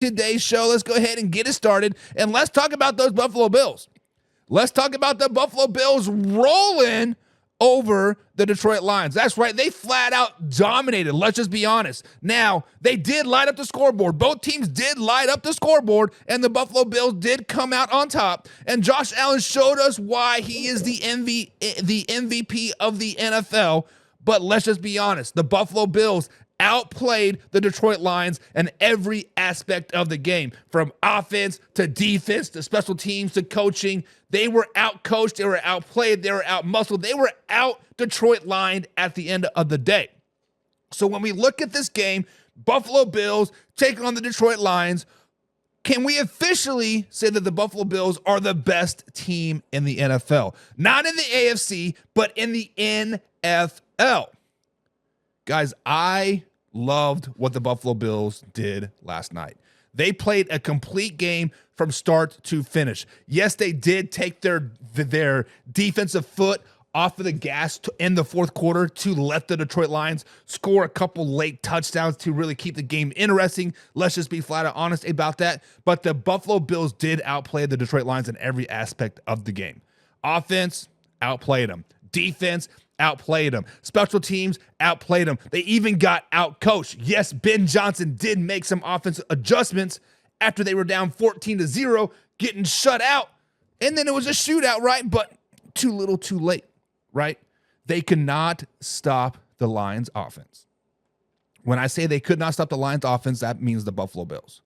today's show. Let's go ahead and get it started, and let's talk about those Buffalo Bills. Let's talk about the Buffalo Bills rolling over the Detroit Lions. That's right. They flat out dominated. Let's just be honest. Now, they did light up the scoreboard. Both teams did light up the scoreboard, and the Buffalo Bills did come out on top. And Josh Allen showed us why he is the MVP of the NFL. But let's just be honest. The Buffalo Bills outplayed the Detroit Lions in every aspect of the game, from offense to defense to special teams to coaching. They were outcoached, they were outplayed, they were outmuscled, they were out Detroit lined at the end of the day. So when we look at this game, Buffalo Bills taking on the Detroit Lions, can we officially say that the Buffalo Bills are the best team in the NFL? Not in the AFC, but in the NFL. Guys, I loved what the Buffalo Bills did last night. They played a complete game from start to finish. Yes, they did take their defensive foot off of the gas in the fourth quarter to let the Detroit Lions score a couple late touchdowns to really keep the game interesting. Let's just be flat out honest about that. But the Buffalo Bills did outplay the Detroit Lions in every aspect of the game. Offense, outplayed them. Defense, outplayed them. Special teams, outplayed them. They even got outcoached. Yes, Ben Johnson did make some offensive adjustments after they were down 14-0, getting shut out. And then it was a shootout, right? But too little, too late, right? They could not stop the Lions offense. When I say they could not stop the Lions offense, that means the Buffalo Bills.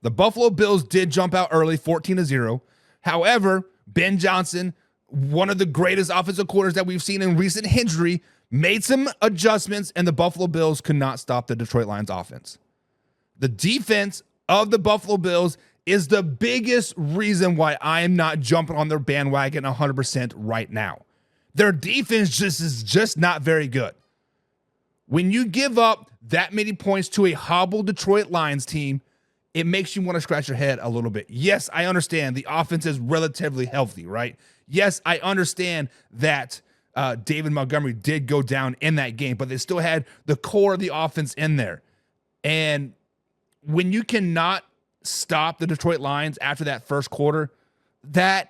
The Buffalo Bills did jump out early, 14-0. However, Ben Johnson, one of the greatest offensive quarters that we've seen in recent history, made some adjustments, and the Buffalo Bills could not stop the Detroit Lions offense. The defense of the Buffalo Bills is the biggest reason why I am not jumping on their bandwagon 100% right now. Their defense is just not very good. When you give up that many points to a hobbled Detroit Lions team, it makes you want to scratch your head a little bit. Yes, I understand the offense is relatively healthy, right? Yes, I understand that David Montgomery did go down in that game, but they still had the core of the offense in there. And when you cannot stop the Detroit Lions after that first quarter, that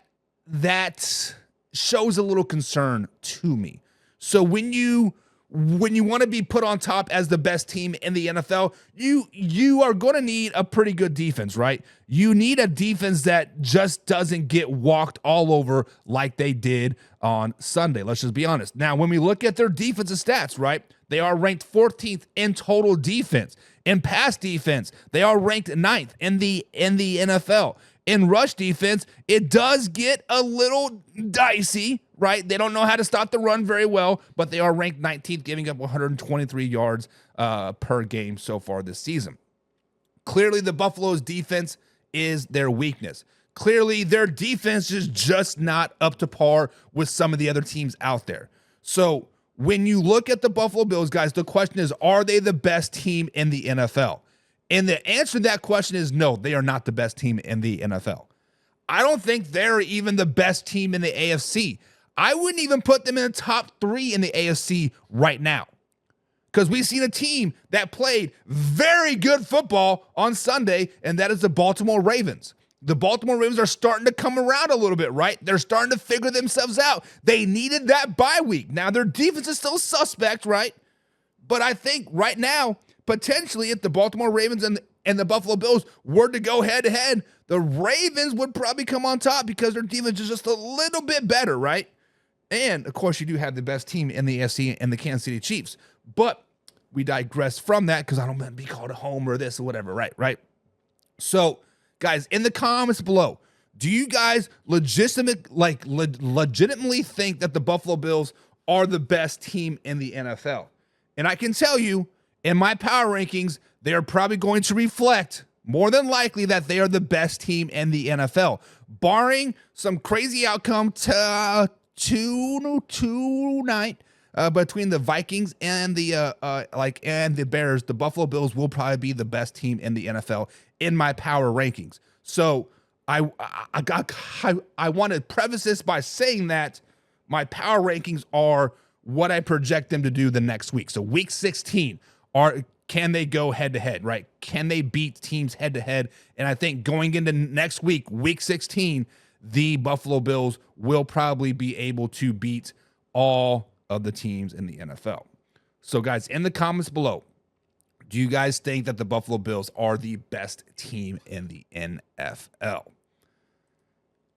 shows a little concern to me. So when you want to be put on top as the best team in the NFL, you are going to need a pretty good defense, right? You need a defense that just doesn't get walked all over like they did on Sunday. Let's just be honest. Now, when we look at their defensive stats, right, they are ranked 14th in total defense. In pass defense, they are ranked 9th in the NFL. In rush defense, it does get a little dicey, right? They don't know how to stop the run very well, but they are ranked 19th, giving up 123 yards per game so far this season. Clearly, the Buffalo's defense is their weakness. Clearly, their defense is just not up to par with some of the other teams out there. So when you look at the Buffalo Bills, guys, the question is, are they the best team in the NFL? And the answer to that question is no, they are not the best team in the NFL. I don't think they're even the best team in the AFC. I wouldn't even put them in the top 3 in the AFC right now, because we've seen a team that played very good football on Sunday, and that is the Baltimore Ravens. The Baltimore Ravens are starting to come around a little bit, right? They're starting to figure themselves out. They needed that bye week. Now, their defense is still suspect, right? But I think right now, potentially, if the Baltimore Ravens and the Buffalo Bills were to go head-to-head, the Ravens would probably come on top because their defense is just a little bit better, right? And, of course, you do have the best team in the AFC and the Kansas City Chiefs. But we digress from that because I don't want to be called a homer or this or whatever, right? So, guys, in the comments below, do you guys legitimately think that the Buffalo Bills are the best team in the NFL? And I can tell you, in my power rankings, they are probably going to reflect more than likely that they are the best team in the NFL, barring some crazy outcome tonight between the Vikings and the Bears. The Buffalo Bills will probably be the best team in the NFL in my power rankings. So I want to preface this by saying that my power rankings are what I project them to do the next week. So week 16 can they go head to head, right? Can they beat teams head to head? And I think going into next week, week 16, the Buffalo Bills will probably be able to beat all of the teams in the NFL. So, guys, in the comments below, do you guys think that the Buffalo Bills are the best team in the NFL?